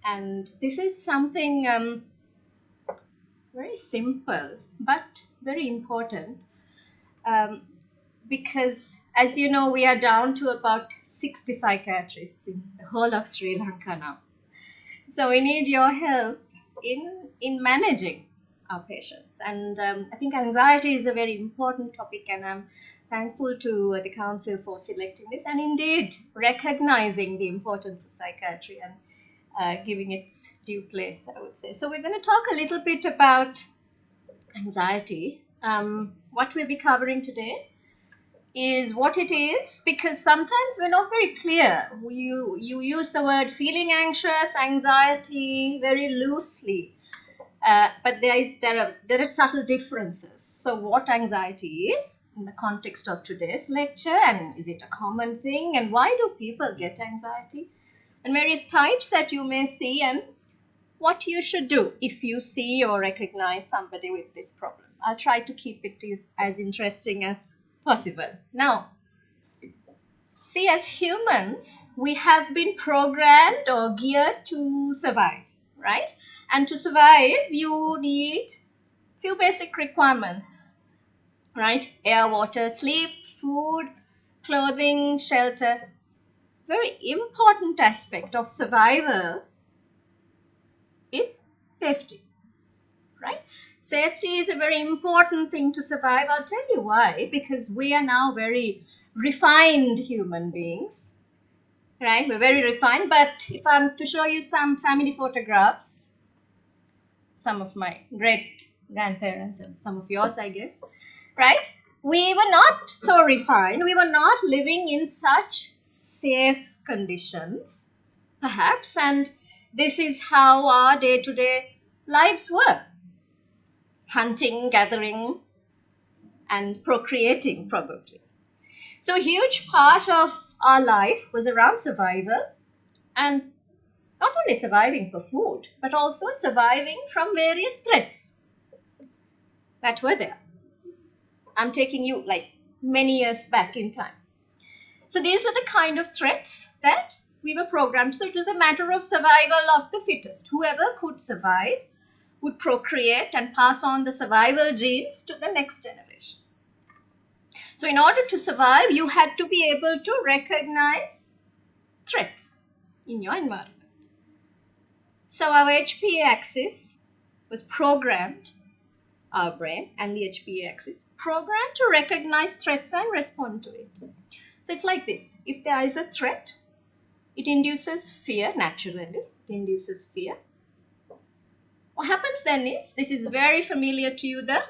And this is something very simple but very important, because as you know, we are down to about 60 psychiatrists in the whole of Sri Lanka now. So we need your help in managing our patients. And I think anxiety is a very important topic, and I'm thankful to the council for selecting this and indeed recognizing the importance of psychiatry and giving its due place, I would say. So we're going to talk a little bit about anxiety. What we'll be covering today is what it is, because sometimes we're not very clear. You use the word feeling anxious, anxiety very loosely, but there are subtle differences. So what anxiety is in the context of today's lecture, and is it a common thing, and why do people get anxiety, and various types that you may see, and what you should do if you see or recognize somebody with this problem. I'll try to keep it as interesting as possible. Now, see, as humans, we have been programmed or geared to survive, right? And to survive, you need few basic requirements, right? Air, water, sleep, food, clothing, shelter. Very important aspect of survival is safety, right? Safety is a very important thing to survive. I'll tell you why. Because we are now very refined human beings, right? We're very refined. But if I'm to show you some family photographs, some of my great grandparents and some of yours, I guess, right? We were not so refined. We were not living in such safe conditions, perhaps. And this is how our day-to-day lives were. Hunting, gathering, and procreating, probably. So a huge part of our life was around survival, and not only surviving for food, but also surviving from various threats that were there. I'm taking you like many years back in time. So these were the kind of threats that we were programmed. So it was a matter of survival of the fittest. Whoever could survive would procreate and pass on the survival genes to the next generation. So in order to survive, you had to be able to recognize threats in your environment. So our HPA axis was programmed, our brain and the HPA axis, programmed to recognize threats and respond to it. So it's like this. If there is a threat, it induces fear naturally. It induces fear. What happens then is, this is very familiar to you, the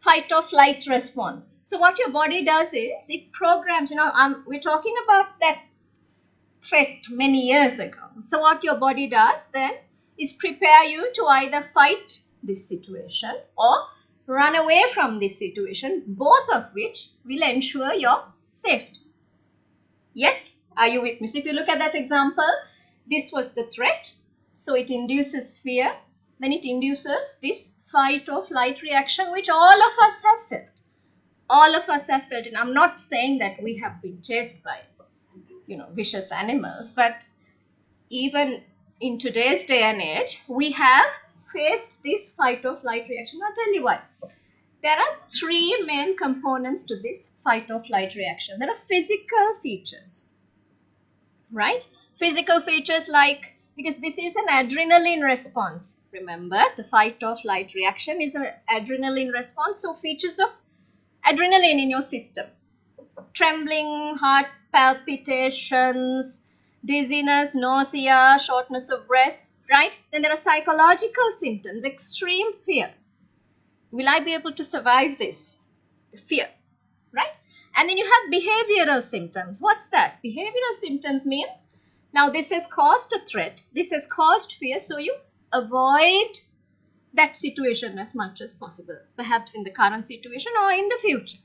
fight or flight response. So what your body does is, it programs, we're talking about that threat many years ago. So what your body does then is prepare you to either fight this situation or run away from this situation, both of which will ensure your safety. Yes, are you with me? So if you look at that example, this was the threat. So it induces fear. Then it induces this fight or flight reaction, which all of us have felt. All of us have felt. And I'm not saying that we have been chased by, vicious animals. But even in today's day and age, we have faced this fight or flight reaction. I'll tell you why. There are three main components to this fight or flight reaction. There are physical features, right? Physical features like, because this is an adrenaline response. Remember, the fight or flight reaction is an adrenaline response. So features of adrenaline in your system. Trembling, heart palpitations, dizziness, nausea, shortness of breath, right? Then there are psychological symptoms, extreme fear. Will I be able to survive this? Fear, right? And then you have behavioral symptoms. What's that? Behavioral symptoms means, now this has caused a threat, this has caused fear, so you avoid that situation as much as possible, perhaps in the current situation or in the future.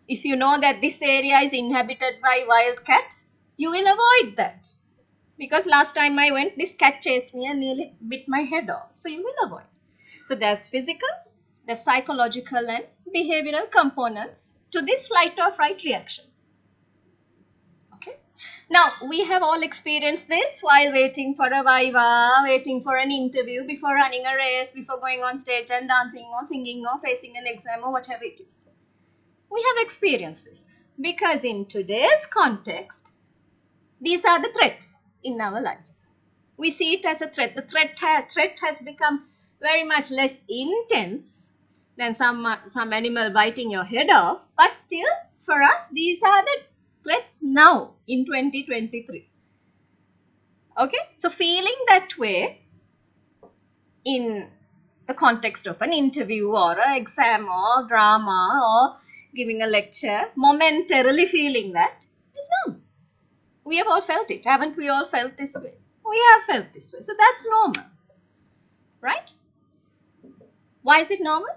If you know that this area is inhabited by wild cats, you will avoid that. Because last time I went, this cat chased me and nearly bit my head off. So you will avoid. So there's physical, there's psychological and behavioral components to this flight or fright reaction. Okay. Now, we have all experienced this while waiting for a viva, waiting for an interview, before running a race, before going on stage and dancing or singing or facing an exam or whatever it is. We have experienced this because in today's context, these are the threats in our lives. We see it as a threat. The threat has become very much less intense than some animal biting your head off, but still, for us, these are the threats now in 2023. Okay, so feeling that way in the context of an interview or an exam or drama or giving a lecture, momentarily feeling that is normal. We have all felt it. Haven't we all felt this way? We have felt this way. So that's normal. Right? Why is it normal?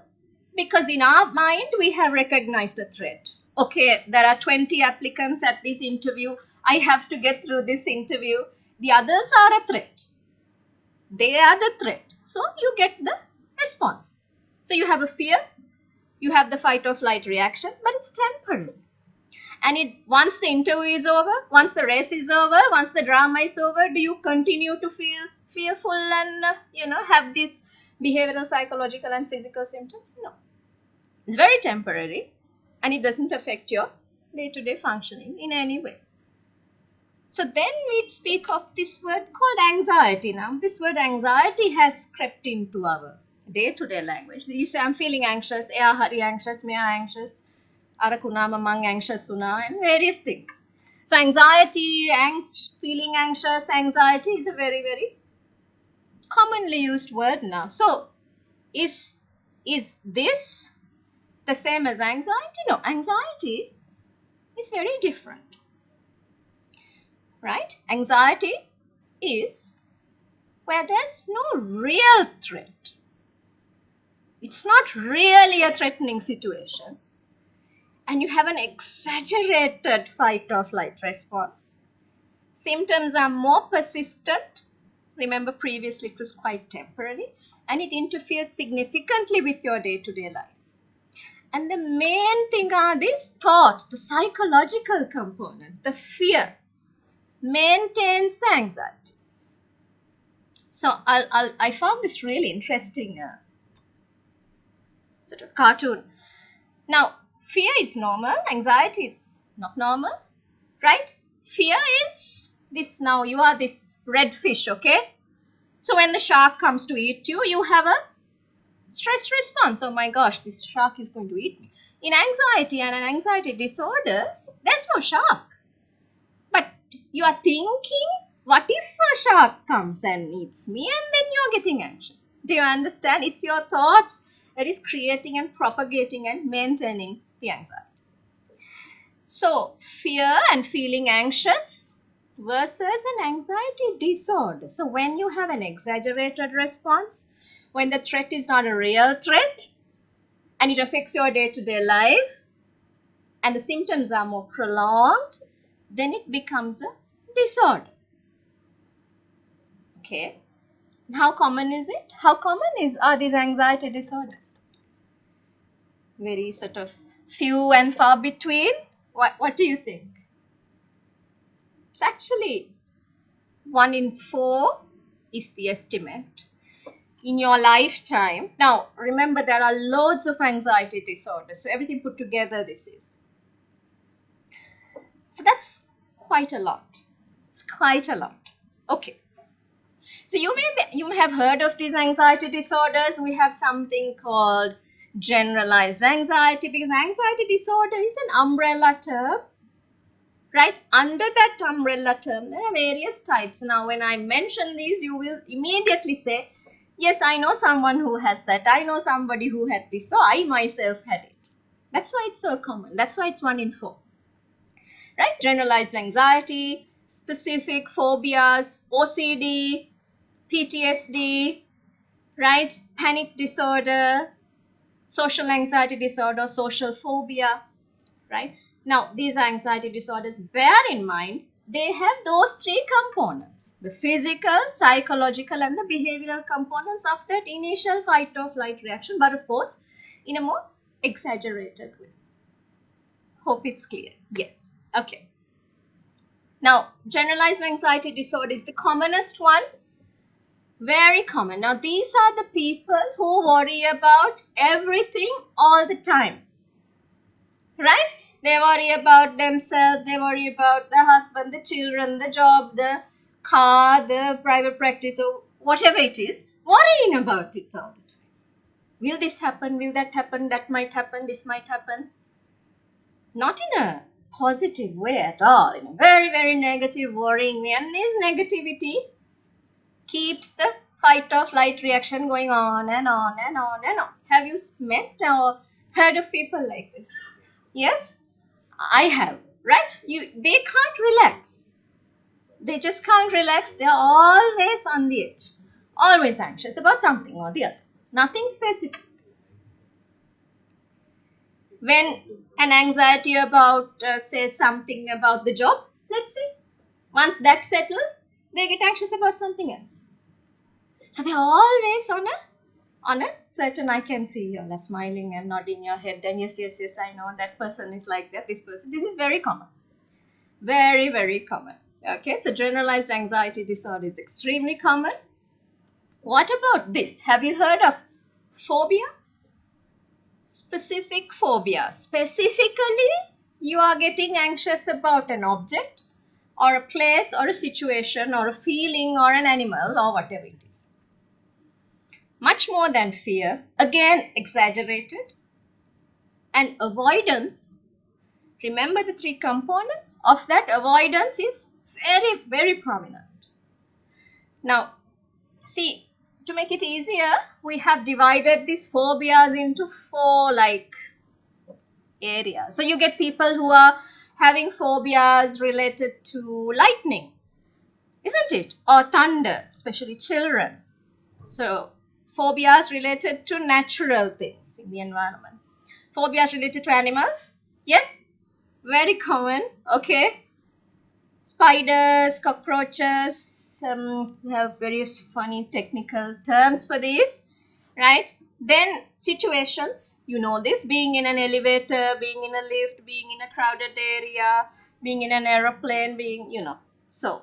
Because in our mind, we have recognized a threat. Okay, there are 20 applicants at this interview. I have to get through this interview. The others are a threat. They are the threat. So you get the response. So you have a fear. You have the fight or flight reaction, but it's temporary. And once the interview is over, once the race is over, once the drama is over, do you continue to feel fearful and, have these behavioral, psychological and physical symptoms? No. It's very temporary and it doesn't affect your day-to-day functioning in any way. So then we speak of this word called anxiety now. This word anxiety has crept into our day-to-day language. You say, I'm feeling anxious, eya hari anxious, meya anxious. Arakunama mang anxious suna, and various things. So anxiety, feeling anxious, anxiety is a very, very commonly used word now. So is this the same as anxiety? No, anxiety is very different. Right? Anxiety is where there's no real threat. It's not really a threatening situation. And you have an exaggerated fight or flight response. Symptoms are more persistent. Remember, previously it was quite temporary, and it interferes significantly with your day-to-day life. And the main thing are these thoughts, the psychological component, the fear, maintains the anxiety. So I found this really interesting sort of cartoon. Now, fear is normal, anxiety is not normal, right? Fear is this, now you are this red fish, okay? So when the shark comes to eat you, you have a stress response. Oh my gosh, this shark is going to eat me. In anxiety and anxiety disorders, there's no shark. But you are thinking, what if a shark comes and eats me, and then you're getting anxious. Do you understand? It's your thoughts that is creating and propagating and maintaining the anxiety. So, fear and feeling anxious versus an anxiety disorder. So, when you have an exaggerated response, when the threat is not a real threat and it affects your day-to-day life and the symptoms are more prolonged, then it becomes a disorder. Okay. And how common is it? How common are these anxiety disorders? Very sort of few and far between. What do you think? It's actually 1 in 4 is the estimate in your lifetime. Now, remember, there are loads of anxiety disorders. So everything put together, this is. So that's quite a lot. It's quite a lot. Okay. So you may have heard of these anxiety disorders. We have something called generalized anxiety, because anxiety disorder is an umbrella term, right? Under that umbrella term, there are various types. Now, when I mention these, you will immediately say, yes, I know someone who has that. I know somebody who had this. So I myself had it. That's why it's so common. That's why it's 1 in 4. Right? Generalized anxiety, specific phobias, OCD, PTSD, right? Panic disorder, social anxiety disorder, social phobia, right? Now, these anxiety disorders, bear in mind, they have those 3 components, the physical, psychological, and the behavioral components of that initial fight or flight reaction, but of course, in a more exaggerated way. Hope it's clear. Yes. Okay. Now, generalized anxiety disorder is the commonest one. Very common. Now, these are the people who worry about everything all the time. Right? They worry about themselves, they worry about the husband, the children, the job, the car, the private practice, or whatever it is, worrying about it all the time. Will this happen? Will that happen? That might happen. This might happen. Not in a positive way at all. In a very, very negative, worrying way. And this negativity keeps the fight or flight reaction going on and on and on and on. Have you met or heard of people like this? Yes? I have. Right? They can't relax. They just can't relax. They're always on the edge. Always anxious about something or the other. Nothing specific. When an anxiety about, say, something about the job, let's say, once that settles, they get anxious about something else. So they're always on a certain, I can see you all are smiling and nodding your head, and yes, I know that person is like that, this person. This is very common. Very, very common. Okay, so generalized anxiety disorder is extremely common. What about this? Have you heard of phobias? Specific phobias. Specifically, you are getting anxious about an object or a place or a situation or a feeling or an animal or whatever it is. Much more than fear, again exaggerated. And avoidance, remember the three components of that. Avoidance is very, very prominent. Now, see, to make it easier, we have divided these phobias into four areas. So you get people who are having phobias related to lightning, isn't it? Or thunder, especially children. So phobias related to natural things in the environment. Phobias related to animals. Yes, very common. Okay. Spiders, cockroaches. We have various funny technical terms for these, right? Then situations, you know this, being in an elevator, being in a lift, being in a crowded area, being in an aeroplane, So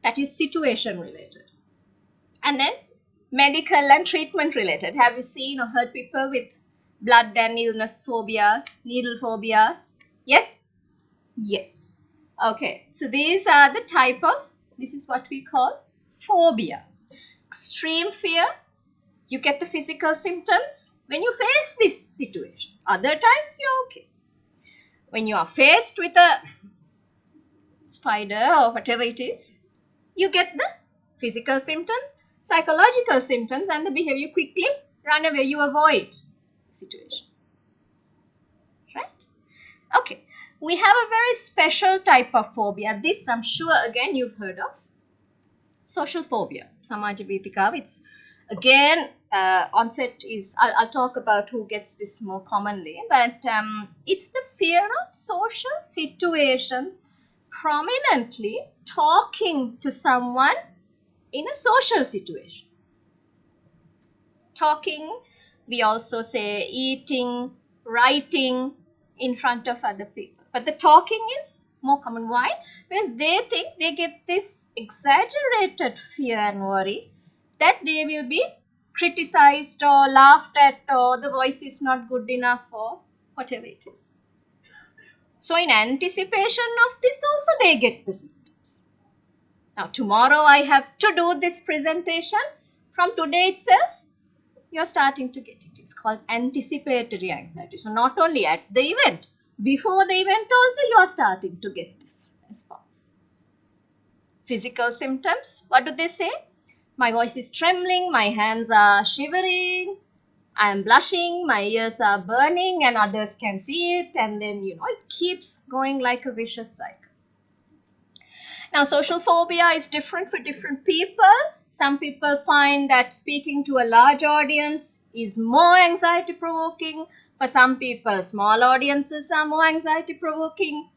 that is situation related. And then medical and treatment related. Have you seen or heard people with blood and illness phobias, needle phobias? Yes? Yes. Okay, so these are the type of, this is what we call phobias. Extreme fear, you get the physical symptoms when you face this situation. Other times you're okay. When you are faced with a spider or whatever it is, you get the physical symptoms, psychological symptoms, and the behavior. You quickly run away, you avoid the situation. Right? Okay. We have a very special type of phobia. This I'm sure again you've heard of. Social phobia. Samajabhitikav. It's again onset is, I'll talk about who gets this more commonly, but it's the fear of social situations, prominently talking to someone in a social situation. Talking, we also say eating, writing in front of other people. But the talking is more common. Why? Because they think they get this exaggerated fear and worry that they will be criticized or laughed at, or the voice is not good enough, or whatever it is. So in anticipation of this also they get the symptoms. Now tomorrow I have to do this presentation. From today itself, you're starting to get it. It's called anticipatory anxiety. So not only at the event, before the event also you are starting to get this response. Physical symptoms, what do they say? My voice is trembling, my hands are shivering, I am blushing, my ears are burning, and others can see it, and then it keeps going like a vicious cycle. Now social phobia is different for different people. Some people find that speaking to a large audience is more anxiety provoking. For some people, small audiences are more anxiety provoking.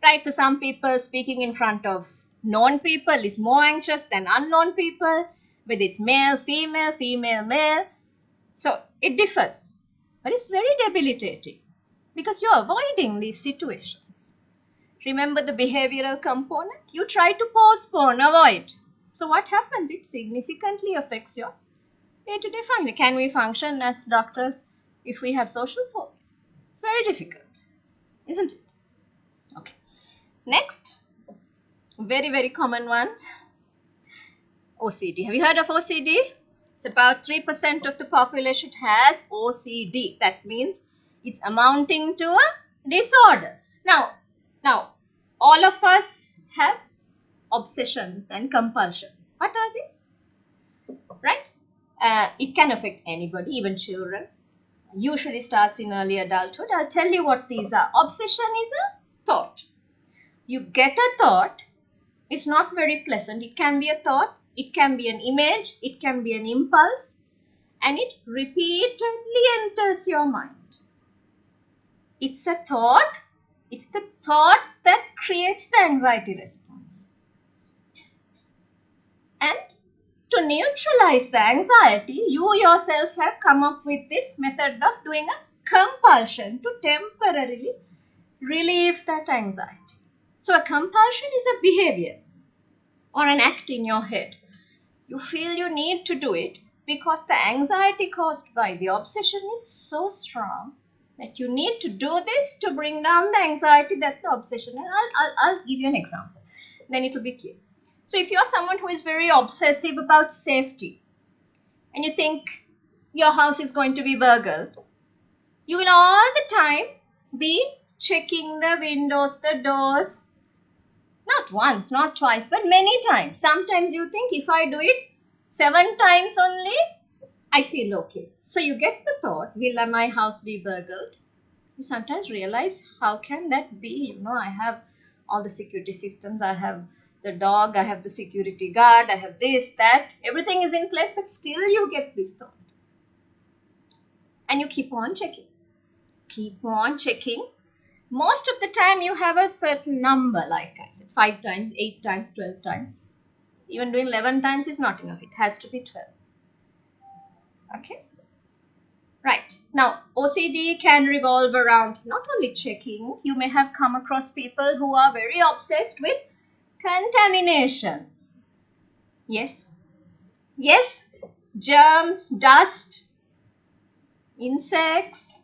Right? For some people, speaking in front of known people is more anxious than unknown people, whether it's male, female, female, male. So it differs. But it's very debilitating because you're avoiding these situations. Remember the behavioral component? You try to postpone, avoid. So what happens? It significantly affects your day-to-day function. Can we function as doctors if we have social phobia? It's very difficult, isn't it? Okay. Next, very, very common one, OCD. Have you heard of OCD? It's about 3% of the population has OCD. That means it's amounting to a disorder. Now, all of us have obsessions and compulsions. What are they? Right? It can affect anybody, even children. Usually starts in early adulthood. I'll tell you what these are. Obsession is a thought. You get a thought. It's not very pleasant. It can be a thought. It can be an image. It can be an impulse. And it repeatedly enters your mind. It's a thought. It's the thought that creates the anxiety response. And to neutralize the anxiety, you yourself have come up with this method of doing a compulsion to temporarily relieve that anxiety. So a compulsion is a behavior or an act in your head. You feel you need to do it because the anxiety caused by the obsession is so strong that you need to do this to bring down the anxiety that the obsession is. I'll give you an example. Then it will be clear. So if you're someone who is very obsessive about safety and you think your house is going to be burgled, you will all the time be checking the windows, the doors, not once, not twice, but many times. Sometimes you think if I do it 7 times only, I feel okay. So you get the thought, will my house be burgled? You sometimes realize, how can that be? I have all the security systems. I have the dog. I have the security guard. I have this, that. Everything is in place, but still you get this thought. And you keep on checking. Keep on checking. Most of the time you have a certain number, like I said, 5 times, 8 times, 12 times. Even doing 11 times is not enough. It has to be 12. Okay. Right. Now, OCD can revolve around not only checking. You may have come across people who are very obsessed with contamination. Yes. Yes. Germs, dust, insects.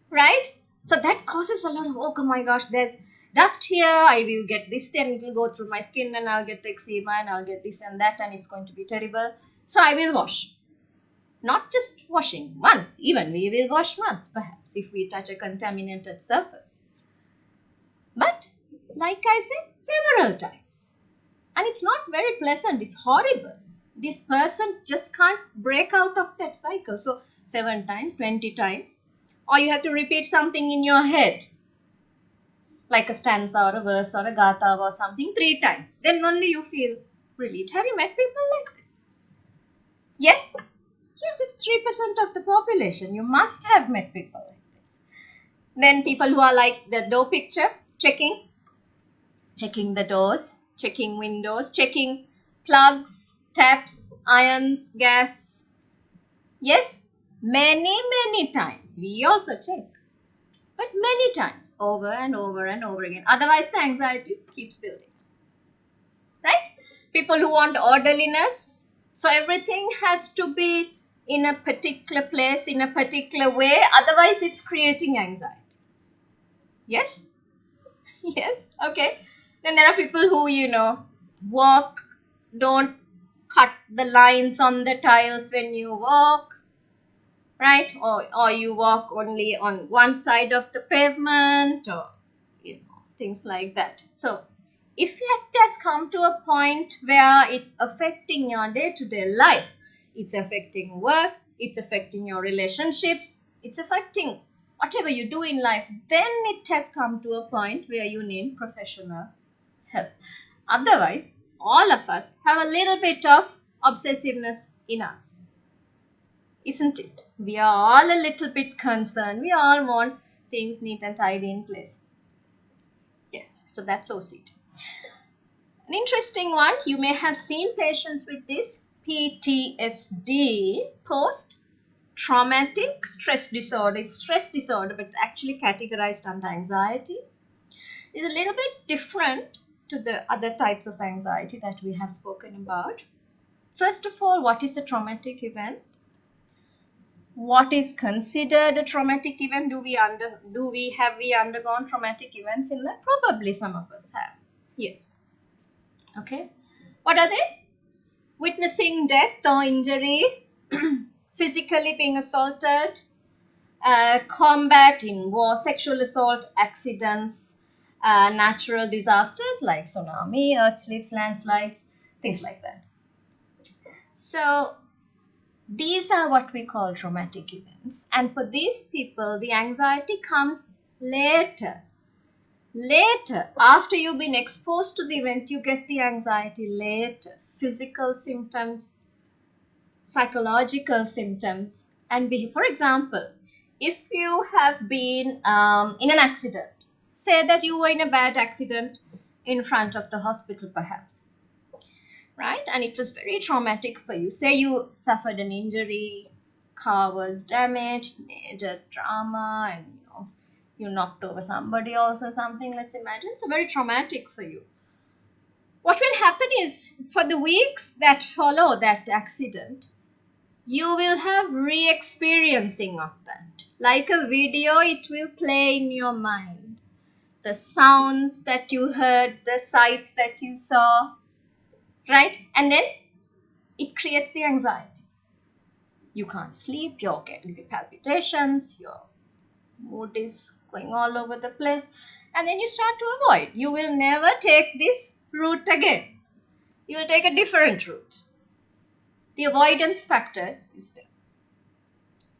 Right? So that causes a lot of, oh my gosh, there's dust here. I will get this, then it will go through my skin and I'll get eczema and I'll get this and that and it's going to be terrible. So I will wash. Not just washing once, even we will wash once perhaps if we touch a contaminated surface. But like I said, several times. And it's not very pleasant, it's horrible. This person just can't break out of that cycle. So 7 times, 20 times. Or you have to repeat something in your head. Like a stanza or a verse or a gatha or something 3 times. Then only you feel relieved. Have you met people like this? Yes? Yes, it's 3% of the population. You must have met people like this. Then people who are like the door picture, checking the doors, checking windows, checking plugs, taps, irons, gas. Yes, many times. We also check. But many times, over and over and over again. Otherwise, the anxiety keeps building. Right? People who want orderliness. So everything has to be in a particular place, in a particular way. Otherwise, it's creating anxiety. Yes? Yes? Okay. Then there are people who, walk, don't cut the lines on the tiles when you walk. Right? Or you walk only on one side of the pavement or, things like that. So, if it has come to a point where it's affecting your day-to-day life, it's affecting work, it's affecting your relationships, it's affecting whatever you do in life, then it has come to a point where you need professional help. Otherwise, all of us have a little bit of obsessiveness in us. Isn't it? We are all a little bit concerned. We all want things neat and tidy in place. Yes, so that's OCD. An interesting one, you may have seen patients with this PTSD, post-traumatic stress disorder. It's stress disorder, but actually categorized under anxiety. is a little bit different to the other types of anxiety that we have spoken about. First of all, what is a traumatic event? What is considered a traumatic event? Have we undergone traumatic events in life? Probably some of us have. Yes. Okay. What are they? Witnessing death or injury, physically being assaulted, combat in war, sexual assault, accidents, natural disasters like tsunami, earth slips, landslides, things like that. So these are what we call traumatic events. And for these people, the anxiety comes later. Later, after you've been exposed to the event, you get the anxiety later. Physical symptoms, psychological symptoms, and for example, if you have been in an accident, say that you were in a bad accident in front of the hospital perhaps, right? And it was very traumatic for you. Say you suffered an injury, car was damaged, major trauma, and you knocked over somebody else or something, let's imagine. So very traumatic for you. What will happen is, for the weeks that follow that accident, you will have re-experiencing of that. Like a video, it will play in your mind. The sounds that you heard, the sights that you saw, right? And then it creates the anxiety. You can't sleep, you're getting the palpitations, your mood is going all over the place, and then you start to avoid. You will never take this route again. You will take a different route. The avoidance factor is there.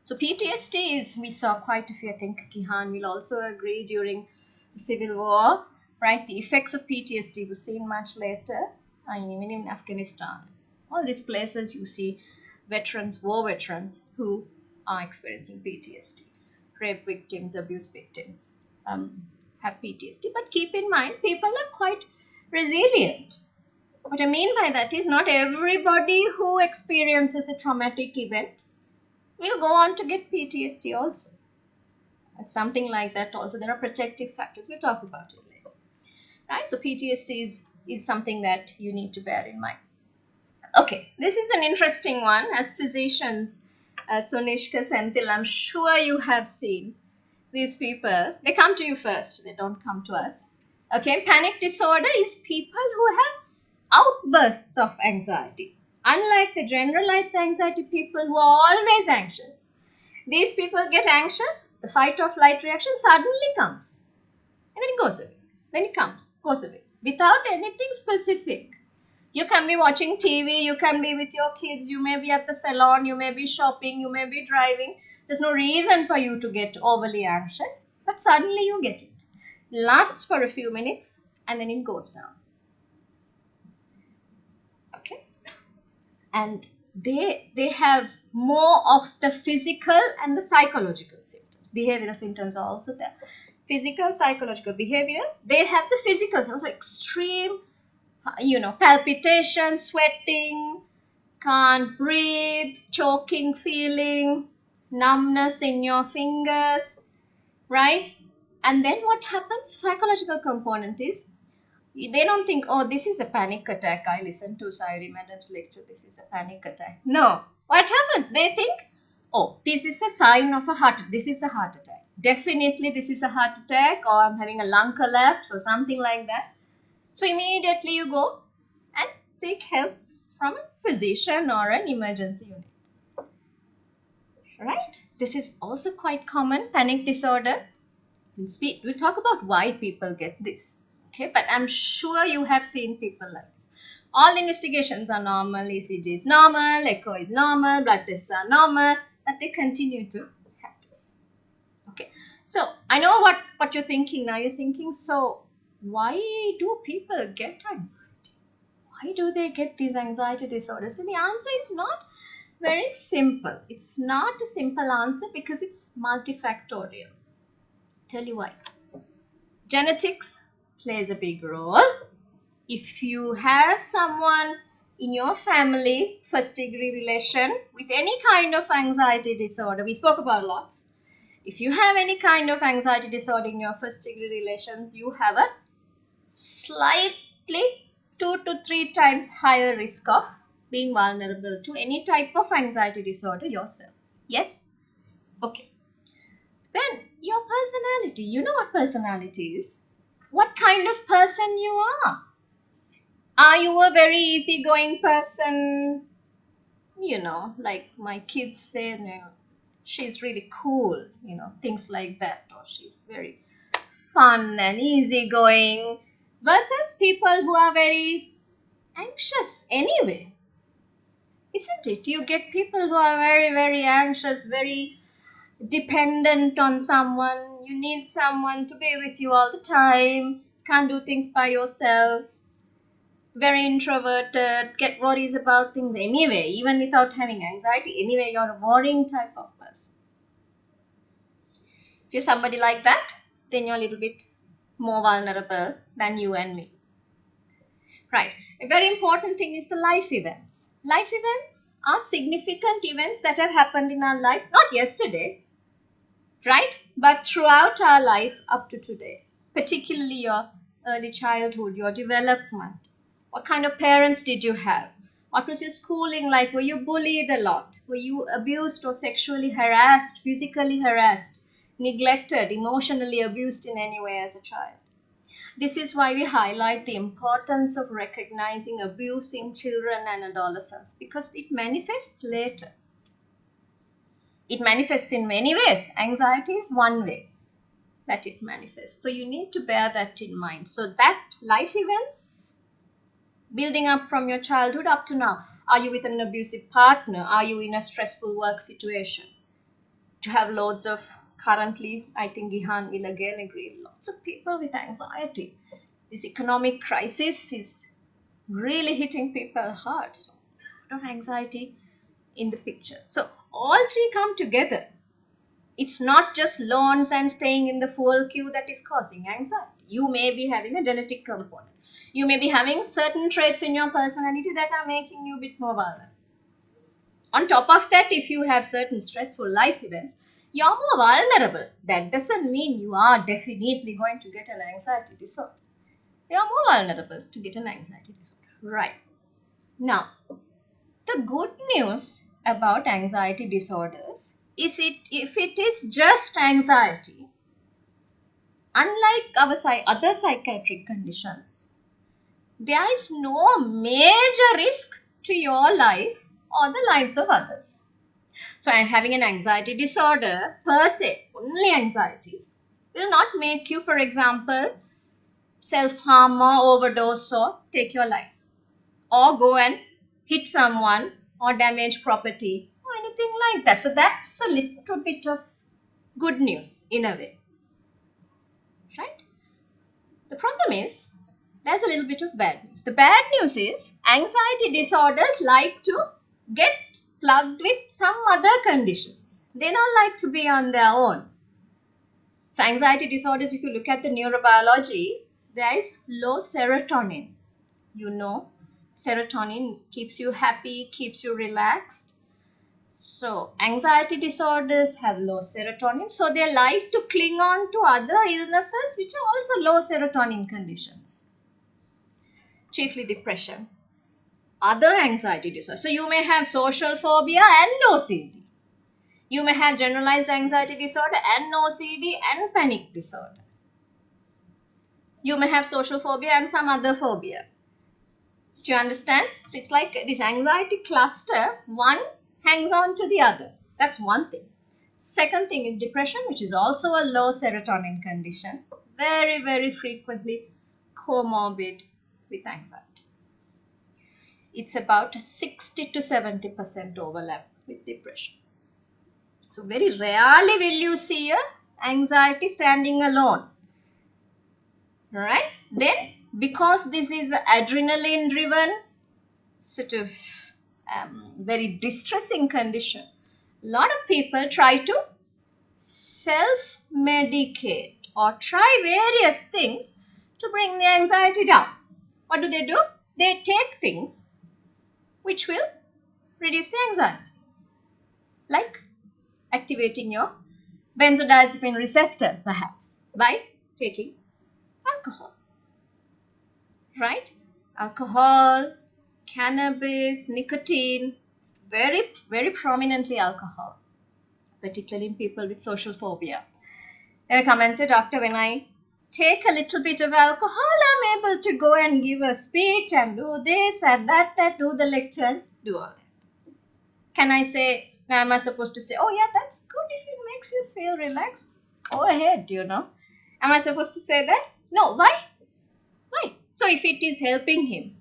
So PTSD is, we saw quite a few, I think Kihan will also agree, during the Civil War, right? The effects of PTSD were seen much later, even in Afghanistan. All these places you see veterans, war veterans who are experiencing PTSD. Rape victims, abuse victims have PTSD. But keep in mind, people are quite resilient. What I mean by that is, not everybody who experiences a traumatic event will go on to get PTSD also. Something like that also. There are protective factors. We'll talk about it later. Right? So PTSD is something that you need to bear in mind. Okay, this is an interesting one. As physicians, Sonishka, Senthil, I'm sure you have seen these people. They come to you first. They don't come to us. Okay, panic disorder is people who have outbursts of anxiety. Unlike the generalized anxiety people who are always anxious, these people get anxious, the fight or flight reaction suddenly comes, and then it goes away. Then it comes, goes away, without anything specific. You can be watching TV, you can be with your kids, you may be at the salon, you may be shopping, you may be driving. There's no reason for you to get overly anxious, but suddenly you get it. Lasts for a few minutes, and then it goes down. Okay, and they have more of the physical and the psychological symptoms. Behavioral symptoms are also there. Physical, psychological, behavioral. They have the physical, also extreme, palpitation, sweating, can't breathe, choking feeling, numbness in your fingers, right? And then what happens? The psychological component is, they don't think, oh, this is a panic attack. I listened to Sayuri Madam's lecture. This is a panic attack. No. What happens? They think, oh, this is a sign of a heart. This is a heart attack. Definitely this is a heart attack, or I'm having a lung collapse or something like that. So immediately you go and seek help from a physician or an emergency unit. Right? This is also quite common, panic disorder. We'll talk about why people get this. Okay, but I'm sure you have seen people like this. All the investigations are normal, ECG is normal, echo is normal, blood tests are normal, but they continue to have this. Okay, so I know what you're thinking now. You're thinking, so why do people get anxiety? Why do they get these anxiety disorders? So the answer is not very simple. It's not a simple answer because it's multifactorial. Tell you why. Genetics plays a big role. If you have someone in your family, first degree relation, with any kind of anxiety disorder, we spoke about lots. If you have any kind of anxiety disorder in your first degree relations, you have a slightly 2 to 3 times higher risk of being vulnerable to any type of anxiety disorder yourself. Yes? Okay. Then your personality. You know what personality is? What kind of person you are? Are you a very easygoing person? You know, like my kids say, you know, she's really cool, you know, things like that. Or she's very fun and easygoing. Versus people who are very anxious anyway. Isn't it? You get people who are very, very anxious, very dependent on someone. You need someone to be with you all the time. Can't do things by yourself. Very introverted. Get worries about things anyway, even without having anxiety. Anyway, you're a worrying type of person. If you're somebody like that, then you're a little bit more vulnerable than you and me. Right. A very important thing is the life events. Life events are significant events that have happened in our life, not yesterday, right? But throughout our life up to today, particularly your early childhood, your development. What kind of parents did you have? What was your schooling like? Were you bullied a lot? Were you abused or sexually harassed, physically harassed, neglected, emotionally abused in any way as a child? This is why we highlight the importance of recognizing abuse in children and adolescents, because it manifests later. It manifests in many ways. Anxiety is one way that it manifests. So you need to bear that in mind. So that life events building up from your childhood up to now. Are you with an abusive partner? Are you in a stressful work situation? To have loads of, currently, I think Gihan will again agree, lots of people with anxiety. This economic crisis is really hitting people hard. So a lot of anxiety in the picture. So all three come together. It's not just loans and staying in the fuel queue that is causing anxiety. You may be having a genetic component. You may be having certain traits in your personality that are making you a bit more vulnerable. On top of that, if you have certain stressful life events, you're more vulnerable. That doesn't mean you are definitely going to get an anxiety disorder. You're more vulnerable to get an anxiety disorder. Right. Now, the good news about anxiety disorders is if it is just anxiety, unlike our other psychiatric conditions, there is no major risk to your life or the lives of others. So having an anxiety disorder per se, only anxiety, will not make you, for example, self-harm or overdose or take your life, or go and hit someone or damage property or anything like that. So that's a little bit of good news in a way, right? The problem is there's a little bit of bad news. The bad news is anxiety disorders like to get plugged with some other conditions. They don't like to be on their own. So anxiety disorders, if you look at the neurobiology, there is low serotonin. You know, serotonin keeps you happy, keeps you relaxed. So anxiety disorders have low serotonin. So they like to cling on to other illnesses which are also low serotonin conditions. Chiefly depression. Other anxiety disorders. So you may have social phobia and OCD. You may have generalized anxiety disorder and OCD and panic disorder. You may have social phobia and some other phobia. Do you understand? So it's like this anxiety cluster, one hangs on to the other. That's one thing. Second thing is depression, which is also a low serotonin condition. Very, very frequently comorbid with anxiety. It's about 60 to 70% overlap with depression. So very rarely will you see a anxiety standing alone. Right? Then, because this is an adrenaline driven, sort of very distressing condition, a lot of people try to self-medicate or try various things to bring the anxiety down. What do? They take things which will reduce the anxiety, like activating your benzodiazepine receptor, perhaps, by taking alcohol. right? Alcohol, cannabis, nicotine, very, very prominently alcohol, particularly in people with social phobia. They'll come and say, doctor, when I take a little bit of alcohol, I'm able to go and give a speech and do this and that, do the lecture and do all that. Can I say, now am I supposed to say, oh yeah, that's good if it makes you feel relaxed? Go ahead, Am I supposed to say that? No, why? Why? So if it is helping him,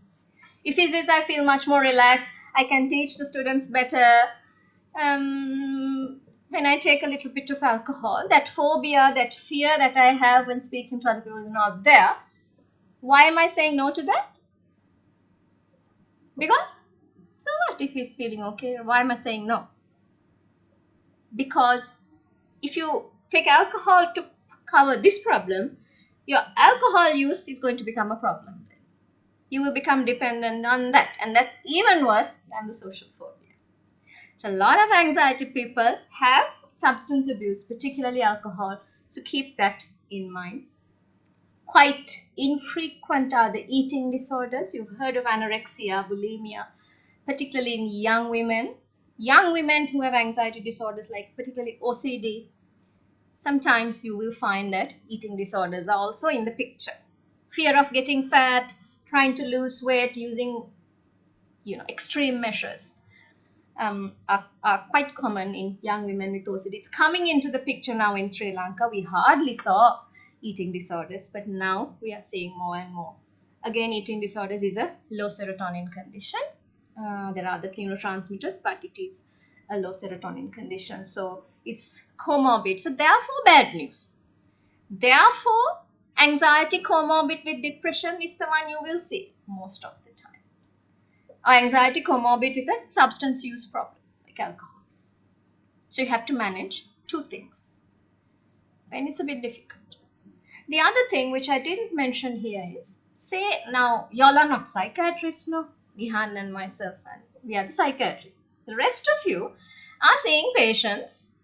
if he says, I feel much more relaxed, I can teach the students better, when I take a little bit of alcohol, that phobia, that fear that I have when speaking to other people is not there. Why am I saying no to that? Because, so what if he's feeling okay? Why am I saying no? Because if you take alcohol to cover this problem, your alcohol use is going to become a problem. You will become dependent on that, and that's even worse than the social phobia. So a lot of anxiety people have substance abuse, particularly alcohol, so keep that in mind. Quite infrequent are the eating disorders. You've heard of anorexia, bulimia, particularly in young women. Young women who have anxiety disorders like particularly OCD, sometimes you will find that eating disorders are also in the picture. Fear of getting fat, trying to lose weight using extreme measures are quite common in young women with OCD. It's coming into the picture now in Sri Lanka. We hardly saw eating disorders, but now we are seeing more and more. Again, eating disorders is a low serotonin condition. There are other neurotransmitters, but it is a low serotonin condition. So it's comorbid. So therefore, bad news. Therefore, anxiety comorbid with depression is the one you will see most of the time. Or anxiety comorbid with a substance use problem like alcohol. So you have to manage two things. Then it's a bit difficult. The other thing which I didn't mention here is, say now y'all are not psychiatrists, no? Gihan and myself, and we are the psychiatrists. The rest of you are seeing patients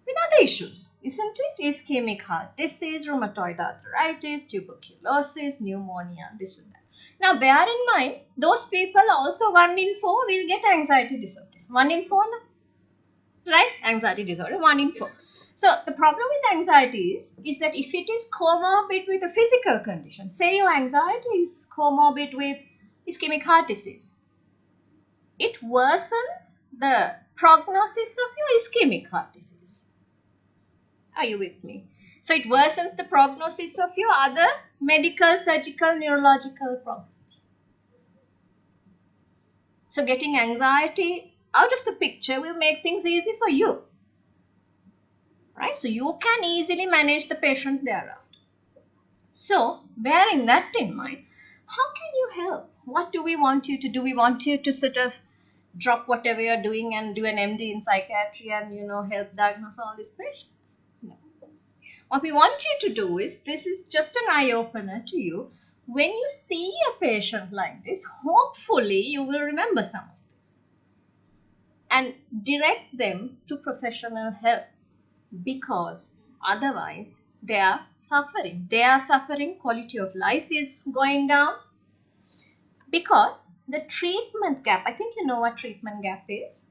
with other issues, isn't it? Ischemic heart disease, rheumatoid arthritis, tuberculosis, pneumonia, this and that. Now bear in mind, those people also 1 in 4 will get anxiety disorders. 1 in 4, no? Right? Anxiety disorder, 1 in 4. So the problem with anxiety is that if it is comorbid with a physical condition, say your anxiety is comorbid with ischemic heart disease, it worsens the prognosis of your ischemic heart disease. Are you with me? So it worsens the prognosis of your other medical, surgical, neurological problems. So getting anxiety out of the picture will make things easy for you. Right? So you can easily manage the patient thereafter. So bearing that in mind, how can you help? What do we want you to do? We want you to sort of drop whatever you're doing and do an MD in psychiatry and, help diagnose all these patients. No. What we want you to do is, this is just an eye-opener to you. When you see a patient like this, hopefully you will remember some of this and direct them to professional help, because otherwise they are suffering. Their suffering, quality of life is going down, because the treatment gap, I think you know what treatment gap is.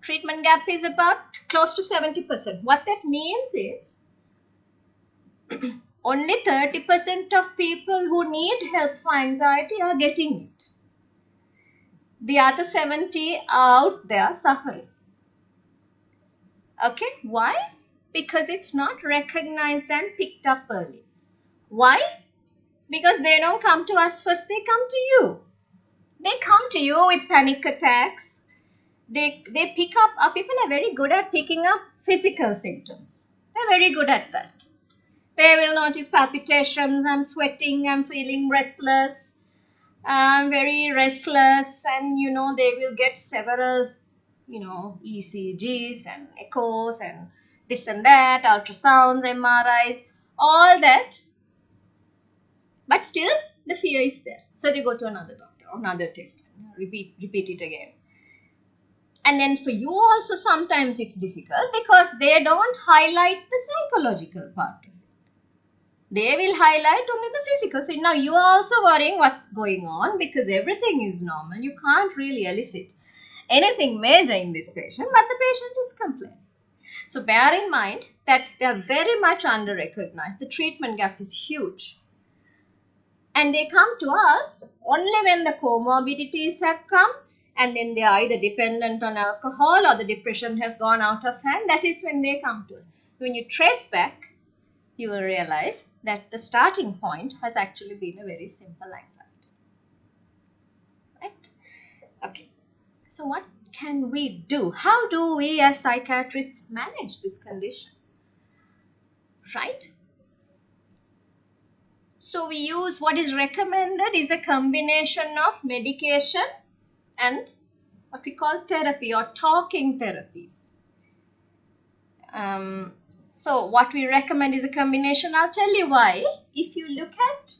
Treatment gap is about close to 70%. What that means is only 30% of people who need help for anxiety are getting it. The other 70 are out there suffering. Okay, why? Because it's not recognized and picked up early. Why? Because they don't come to us first, they come to you. They come to you with panic attacks. They pick up, people are very good at picking up physical symptoms. They're very good at that. They will notice palpitations, I'm sweating, I'm feeling breathless, I'm very restless, and they will get several ECGs and echoes and this and that, ultrasounds, MRIs, all that. But still, the fear is there. So they go to another doctor, another test, repeat it again. And then for you also sometimes it's difficult because they don't highlight the psychological part of it. They will highlight only the physical. So now you are also worrying what's going on because everything is normal. You can't really elicit anything major in this patient, but the patient is complaining. So bear in mind that they are very much under-recognized. The treatment gap is huge. And they come to us only when the comorbidities have come, and then they are either dependent on alcohol or the depression has gone out of hand. That is when they come to us. When you trace back, you will realize that the starting point has actually been a very simple anxiety. Right? Okay. So what can we do? How do we as psychiatrists manage this condition? Right? So we use what is recommended is a combination of medication and what we call therapy or talking therapies. So what we recommend is a combination. I'll tell you why. If you look at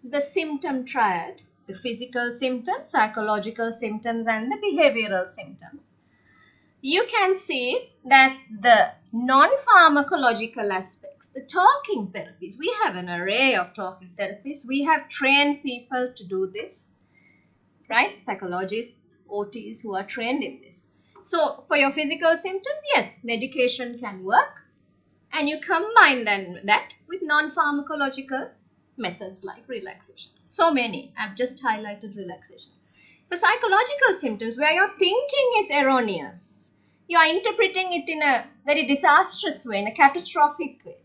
the symptom triad, the physical symptoms, psychological symptoms, and the behavioral symptoms, you can see that the non-pharmacological aspects, the talking therapies, we have an array of talking therapies. We have trained people to do this, right? Psychologists, OTs who are trained in this. So for your physical symptoms, yes, medication can work. And you combine then that with non-pharmacological methods like relaxation. So many. I've just highlighted relaxation. For psychological symptoms where your thinking is erroneous, you are interpreting it in a very disastrous way, in a catastrophic way,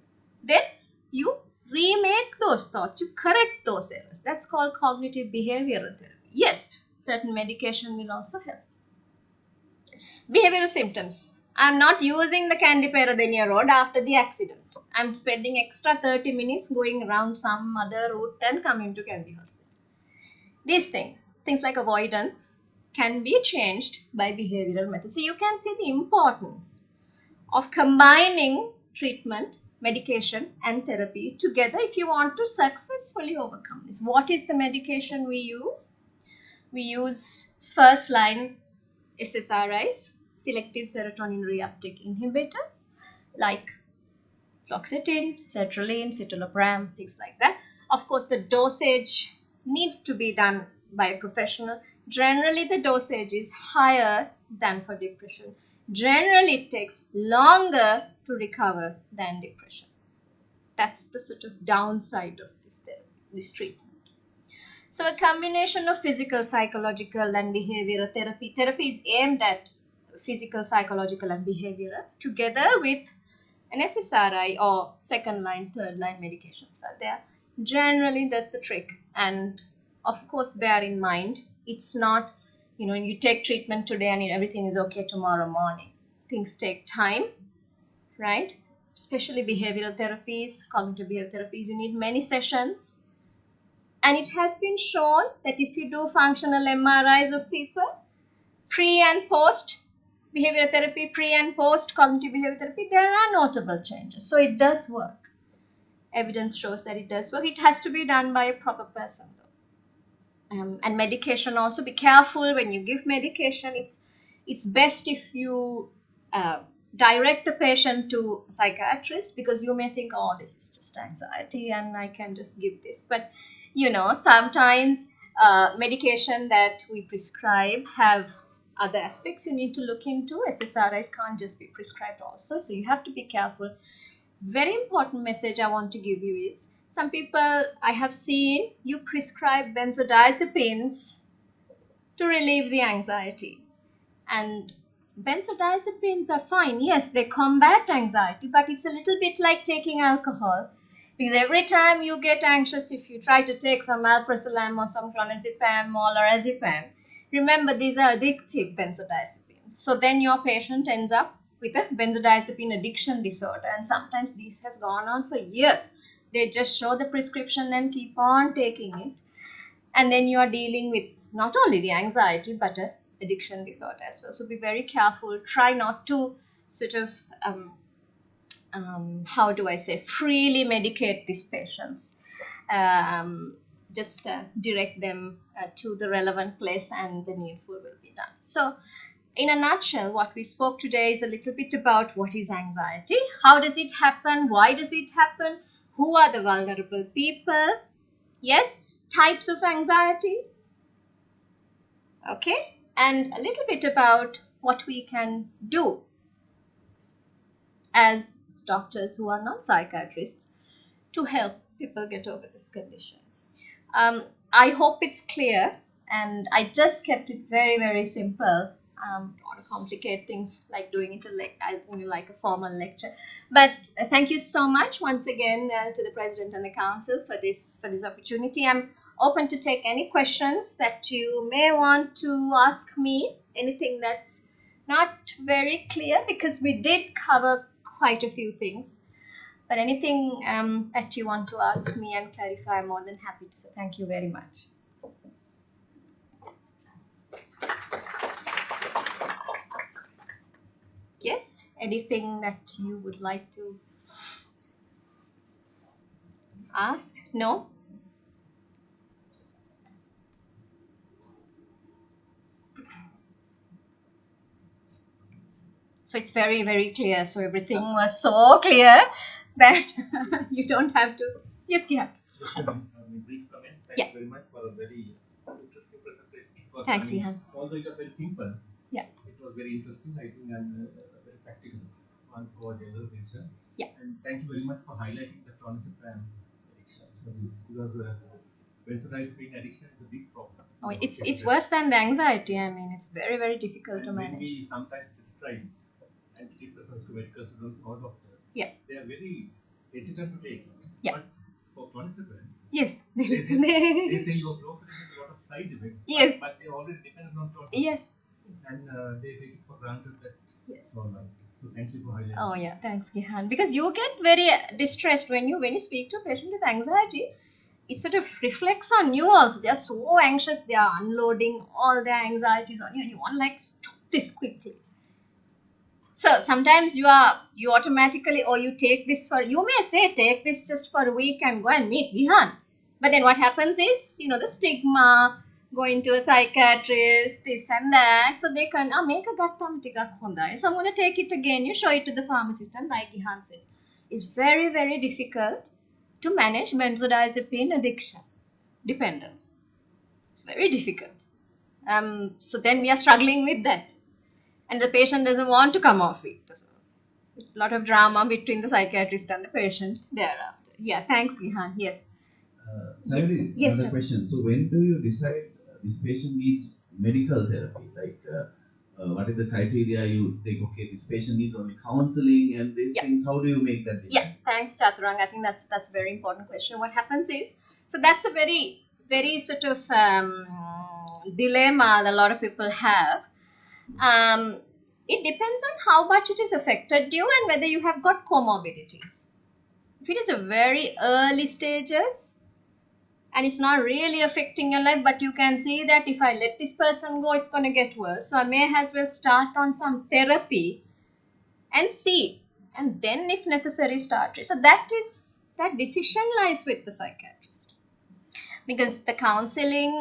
then you remake those thoughts, you correct those errors. That's called cognitive behavioral therapy. Yes, certain medication will also help. Behavioral symptoms. I'm not using the Kandy Society road after the accident. I'm spending extra 30 minutes going around some other route and coming to Kandy Hospital. These things like avoidance, can be changed by behavioral methods. So you can see the importance of combining treatment, medication and therapy together if you want to successfully overcome this. What is the medication we use? We use first line SSRIs, selective serotonin reuptake inhibitors like fluoxetine, sertraline, citalopram, things like that. Of course, the dosage needs to be done by a professional. Generally, the dosage is higher than for depression. Generally, it takes longer to recover than depression. That's the sort of downside of this treatment. So a combination of physical, psychological and behavioral therapy. Therapy is aimed at physical, psychological and behavioral together with an SSRI or second line, third line medications are there. Generally does the trick. And of course, bear in mind, it's not, you take treatment today and everything is okay tomorrow morning. Things take time, right? Especially behavioral therapies, cognitive behavioral therapies, you need many sessions. And it has been shown that if you do functional MRIs of people, pre and post behavioral therapy, pre and post cognitive behavioral therapy, there are notable changes. So it does work. Evidence shows that it does work. It has to be done by a proper person though. And medication also, be careful when you give medication. It's best if you direct the patient to a psychiatrist, because you may think, oh, this is just anxiety and I can just give this. But sometimes medication that we prescribe have other aspects you need to look into. SSRIs can't just be prescribed also, so you have to be careful. Very important message I want to give you is, some people I have seen, you prescribe benzodiazepines to relieve the anxiety. And benzodiazepines are fine. Yes, they combat anxiety, but it's a little bit like taking alcohol. Because every time you get anxious, if you try to take some alprazolam or some clonazepam or lorazepam, remember these are addictive benzodiazepines. So then your patient ends up with a benzodiazepine addiction disorder, and sometimes this has gone on for years. They just show the prescription and keep on taking it, and then you are dealing with not only the anxiety but a addiction disorder as well. So be very careful. Try not to sort of freely medicate these patients. Just direct them to the relevant place and the needful will be done. So in a nutshell, what we spoke today is a little bit about what is anxiety, how does it happen, why does it happen, who are the vulnerable people, yes, types of anxiety, okay, and a little bit about what we can do as doctors who are not psychiatrists to help people get over this condition. I hope it's clear, and I just kept it very, very simple. Don't want to complicate things like doing it as in like a formal lecture. But thank you so much once again to the President and the Council for this opportunity. I'm open to take any questions that you may want to ask me. Anything that's not very clear, because we did cover quite a few things. But anything that you want to ask me and clarify, I'm more than happy to. So thank you very much. Yes, anything that you would like to ask? No? So it's very, very clear. So everything was so clear that you don't have to. Yes, Kihan. Just a brief comment. Thank you very much for a very interesting presentation. Thanks, Ihan. Although it was very simple, yeah, it was very interesting, I think, and very practical one for general patients. Yeah. And thank you very much for highlighting the clonazepam addiction, because benzodiazepine addiction is a big problem. Oh, it's worse than the anxiety. I mean, it's very, very difficult to manage. We sometimes prescribe antidepressants to medical students or doctors. Yeah. They are very hesitant to take it. Yeah. But for clonazepam, yes, they say your fluoxetine has a lot of side effects. Yes. But they already depend on clonazepam. Yes. And they take it for granted that it's all right. So thank you for highlighting. Oh yeah, thanks, Gihan. Because you get very distressed when you speak to a patient with anxiety. It sort of reflects on you also. They are so anxious. They are unloading all their anxieties on you, and you want to like stop this quickly. So sometimes you automatically, or you take this you may say take this just for a week and go and meet Gihan. But then what happens is, the stigma, going to a psychiatrist, this and that. So they can, make a gattam tigak hondai. So I'm going to take it again. You show it to the pharmacist, and like Gihan said, it's very, very difficult to manage benzodiazepine addiction, dependence. It's very difficult. So then we are struggling with that. And the patient doesn't want to come off it. So, a lot of drama between the psychiatrist and the patient thereafter. Yeah, thanks, Gihan. Yes. Sayuri, yes, another question. So when do you decide this patient needs medical therapy? Like, what is the criteria you think, okay, this patient needs only counseling and these things? How do you make that decision? Yeah, thanks, Chaturang. I think that's a very important question. What happens is, so that's a very, very sort of dilemma that a lot of people have. It depends on how much it has affected you and whether you have got comorbidities. If it is a very early stages and it's not really affecting your life, but you can see that if I let this person go, it's going to get worse. So I may as well start on some therapy and see, and then if necessary start. So that decision lies with the psychiatrist. Because the counseling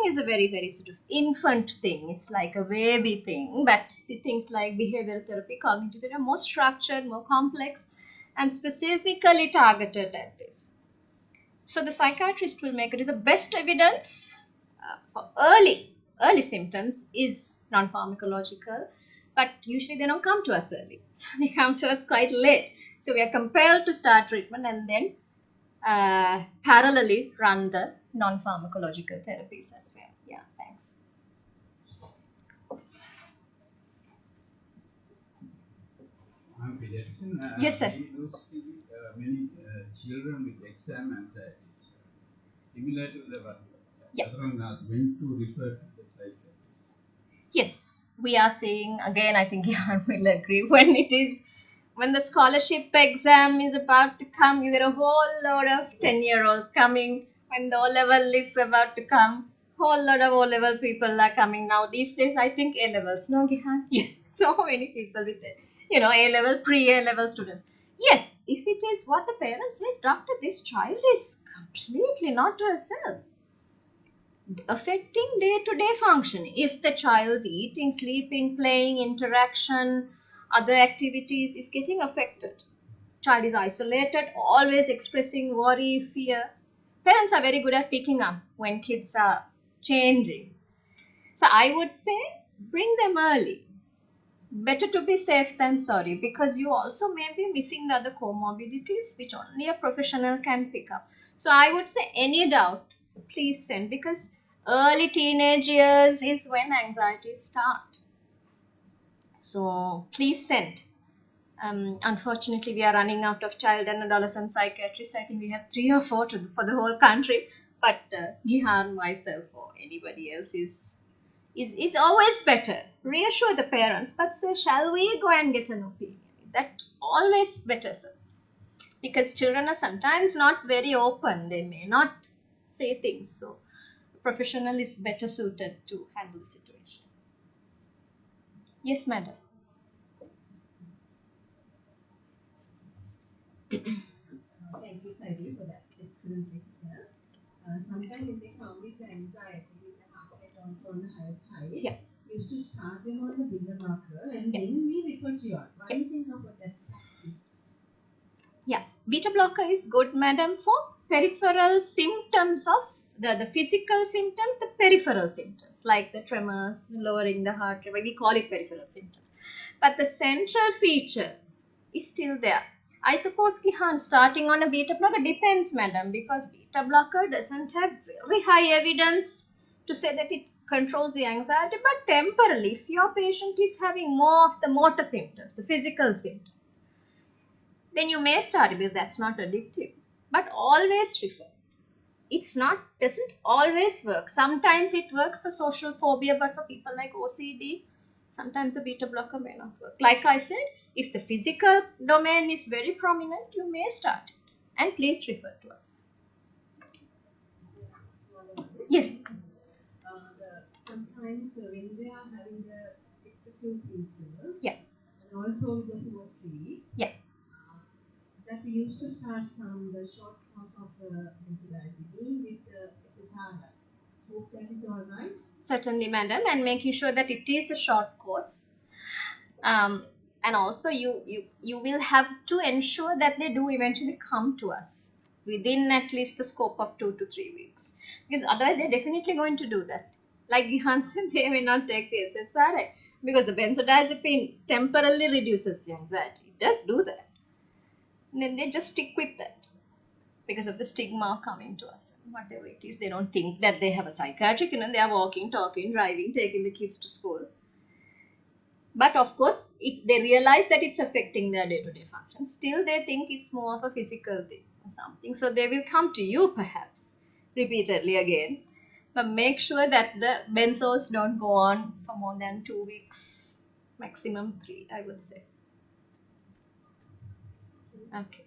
is a very, very sort of infant thing. It's like a baby thing. But see, things like behavioral therapy, cognitive therapy are more structured, more complex, and specifically targeted at this. So the psychiatrist will make it. The best evidence for early symptoms is non-pharmacological, but usually they don't come to us early. So they come to us quite late. So we are compelled to start treatment and then parallelly run the non-pharmacological therapies as well. Yeah, thanks. I'm a pediatrician. Yes, sir. We do see many children with exam anxieties, similar to the when to refer to the psychiatrist. Yes, we are seeing, again, I think Jan will agree, when the scholarship exam is about to come, you get a whole load of 10-year-olds coming. When the O-level is about to come, whole lot of O-level people are coming now. These days, I think A-levels. No, Gihan? Yes, so many people with it. A-level, pre-A-level students. Yes, if it is what the parents says, doctor, this child is completely not herself, affecting day-to-day functioning. If the child's eating, sleeping, playing, interaction, other activities is getting affected. child is isolated, always expressing worry, fear. Parents are very good at picking up when kids are changing. So I would say bring them early. Better to be safe than sorry, because you also may be missing the other comorbidities which only a professional can pick up. So I would say any doubt, please send, because early teenage years is when anxieties start. So please send. Unfortunately, we are running out of child and adolescent psychiatrists. I think we have 3 or 4 for the whole country. But Gihan, myself, or anybody else is always better. Reassure the parents, but say, shall we go and get an opinion? That's always better, sir. Because children are sometimes not very open. They may not say things. So a professional is better suited to handle the situation. Yes, madam. Thank you, Sayuri, for that excellent lecture. Sometimes when they come with the anxiety, with the heart rate also on the higher side, we used to start them on the beta blocker and then we refer to you. What do you think about that practice? Yeah, beta blocker is good, madam, for peripheral symptoms of the physical symptoms, the peripheral symptoms, like the tremors, lowering the heart rate. We call it peripheral symptoms. But the central feature is still there. I suppose, Gihan, starting on a beta blocker depends, madam, because beta blocker doesn't have very high evidence to say that it controls the anxiety, but temporarily, if your patient is having more of the motor symptoms, the physical symptoms, then you may start it, because that's not addictive. But always refer. Doesn't always work. Sometimes it works for social phobia, but for people like OCD, sometimes a beta blocker may not work. Like I said, if the physical domain is very prominent, you may start it. And please refer to us. Yes. Sometimes when they are having the depressive features, Yeah. and also the poor sleep, Yeah. That we used to start the short course of the benzodiazepine with the SSRI. Hope that is all right. Certainly, madam, and making sure that it is a short course. And also you will have to ensure that they do eventually come to us within at least the scope of 2 to 3 weeks, because otherwise they're definitely going to do that. Like Gihan said, they may not take the SSRI because the benzodiazepine temporarily reduces the anxiety. It does do that. And then they just stick with that because of the stigma coming to us. Whatever it is, they don't think that they have a psychiatric, they are walking, talking, driving, taking the kids to school. But of course, they realize that it's affecting their day-to-day function. Still, they think it's more of a physical thing or something. So they will come to you perhaps repeatedly again. But make sure that the benzos don't go on for more than 2 weeks, maximum 3, I would say. Okay.